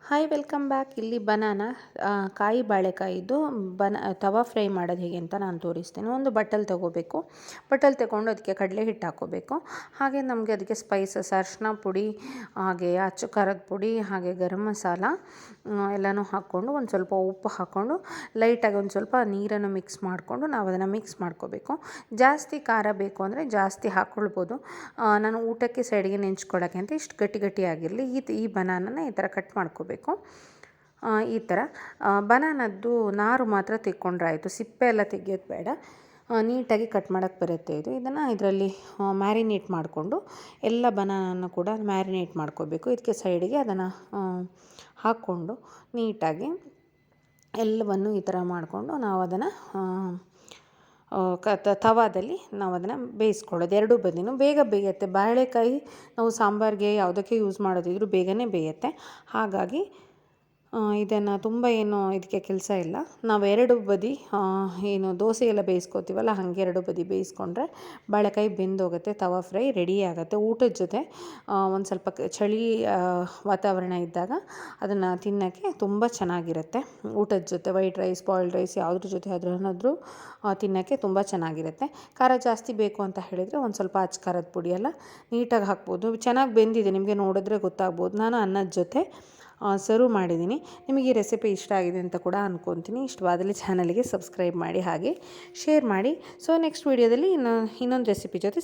Hi welcome back. ಇಲ್ಲಿ banana ಕಾಯಿ ಬಾಳೆಕಾಯಿದ್ದು ತವಾ fry ಮಾಡೋದು ಹೇಗೆ ಅಂತ ನಾನು ತೋರಿಸ್ತೀನಿ. ಒಂದು ಬಟ್ಟಲು ತೊಗೋಬೇಕು. ಬಟ್ಟಲು ತಗೊಂಡು ಅದಕ್ಕೆ ಕಡಲೆ ಹಿಟ್ಟು ಹಾಕ್ಕೋಬೇಕು. ಹಾಗೆ ನಮಗೆ ಅದಕ್ಕೆ ಸ್ಪೈಸಸ್ ಅರಿಶಿನ ಪುಡಿ, ಹಾಗೆ ಅಚ್ಚ ಖಾರದ ಪುಡಿ, ಹಾಗೆ ಗರಂ ಮಸಾಲ ಎಲ್ಲನೂ ಹಾಕ್ಕೊಂಡು ಒಂದು ಸ್ವಲ್ಪ ಉಪ್ಪು ಹಾಕ್ಕೊಂಡು ಲೈಟಾಗಿ ಒಂದು ಸ್ವಲ್ಪ ನೀರನ್ನು ಮಿಕ್ಸ್ ಮಾಡಿಕೊಂಡು ನಾವು ಅದನ್ನು ಮಿಕ್ಸ್ ಮಾಡ್ಕೋಬೇಕು. ಜಾಸ್ತಿ ಖಾರ ಬೇಕು ಅಂದರೆ ಜಾಸ್ತಿ ಹಾಕ್ಕೊಳ್ಬೋದು. ನಾನು ಊಟಕ್ಕೆ ಸೈಡಿಗೆ ನೆಂಚ್ಕೊಳ್ಳೋಕ್ಕೆ ಅಂತ ಇಷ್ಟು ಗಟ್ಟಿ ಗಟ್ಟಿಯಾಗಿರಲಿ ಈ ಬನಾನನ ಈ ಥರ ಕಟ್ ಮಾಡ್ಕೋಬೇಕು. ಈ ಥರ ಬನಾನದ್ದು ನಾರು ಮಾತ್ರ ತೆಕ್ಕೊಂಡ್ರೆ ಆಯಿತು, ಸಿಪ್ಪೆ ಎಲ್ಲ ತೆಗಿಯೋದು ಬೇಡ. ನೀಟಾಗಿ ಕಟ್ ಮಾಡೋಕ್ಕೆ ಬರುತ್ತೆ ಇದನ್ನು ಇದರಲ್ಲಿ ಮ್ಯಾರಿನೇಟ್ ಮಾಡಿಕೊಂಡು ಎಲ್ಲ ಬನಾನನ್ನು ಕೂಡ ಮ್ಯಾರಿನೇಟ್ ಮಾಡ್ಕೋಬೇಕು. ಇದಕ್ಕೆ ಸೈಡಿಗೆ ಅದನ್ನು ಹಾಕ್ಕೊಂಡು ನೀಟಾಗಿ ಎಲ್ಲವನ್ನು ಈ ಥರ ಮಾಡಿಕೊಂಡು ನಾವು ಅದನ್ನು ತವಾದಲ್ಲಿ ನಾವು ಅದನ್ನು ಬೇಯಿಸ್ಕೊಳ್ಳೋದು. ಎರಡೂ ಬದಿನೂ ಬೇಗ ಬೇಯುತ್ತೆ. ಬಾಳೆಕಾಯಿ ನಾವು ಸಾಂಬಾರಿಗೆ ಯಾವುದಕ್ಕೆ ಯೂಸ್ ಮಾಡೋದಿದ್ರು ಬೇಗನೆ ಬೇಯುತ್ತೆ. ಹಾಗಾಗಿ ಇದನ್ನು ತುಂಬ ಏನು ಇದಕ್ಕೆ ಕೆಲಸ ಇಲ್ಲ. ನಾವು ಎರಡು ಬದಿ ಏನು ದೋಸೆ ಎಲ್ಲ ಬೇಯಿಸ್ಕೊತೀವಲ್ಲ ಹಾಗೆ ಎರಡು ಬದಿ ಬೇಯಿಸ್ಕೊಂಡ್ರೆ ಬಾಳೆಕಾಯಿ ಬೆಂದೋಗುತ್ತೆ, ತವಾ ಫ್ರೈ ರೆಡಿ ಆಗುತ್ತೆ. ಊಟದ ಜೊತೆ ಒಂದು ಸ್ವಲ್ಪ ಚಳಿ ವಾತಾವರಣ ಇದ್ದಾಗ ಅದನ್ನು ತಿನ್ನೋಕ್ಕೆ ತುಂಬ ಚೆನ್ನಾಗಿರುತ್ತೆ. ಊಟದ ಜೊತೆ ವೈಟ್ ರೈಸ್, ಬಾಯ್ಲ್ಡ್ ರೈಸ್ ಯಾವುದ್ರ ಜೊತೆ ಅದರನ್ನಾದರೂ ತಿನ್ನೋಕ್ಕೆ ತುಂಬ ಚೆನ್ನಾಗಿರುತ್ತೆ. ಖಾರ ಜಾಸ್ತಿ ಬೇಕು ಅಂತ ಹೇಳಿದರೆ ಒಂದು ಸ್ವಲ್ಪ ಅಚ್ಚ ಖಾರದ ಪುಡಿ ಎಲ್ಲ ನೀಟಾಗಿ ಹಾಕ್ಬೋದು. ಚೆನ್ನಾಗಿ ಬೆಂದಿದೆ, ನಿಮಗೆ ನೋಡಿದ್ರೆ ಗೊತ್ತಾಗ್ಬೋದು. ನಾನು ಅನ್ನದ ಜೊತೆ ಸರ್ವ್ ಮಾಡಿದ್ದೀನಿ. ನಿಮಗೆ ಈ ರೆಸಿಪಿ ಇಷ್ಟ ಆಗಿದೆ ಅಂತ ಕೂಡ ಅಂದ್ಕೊತೀನಿ. ಇಷ್ಟವಾದಲ್ಲಿ ಚಾನಲ್ಗೆ ಸಬ್ಸ್ಕ್ರೈಬ್ ಮಾಡಿ, ಹಾಗೆ ಶೇರ್ ಮಾಡಿ. ಸೊ ನೆಕ್ಸ್ಟ್ ವೀಡಿಯೋದಲ್ಲಿ ಇನ್ನೊಂದು ರೆಸಿಪಿ ಜೊತೆ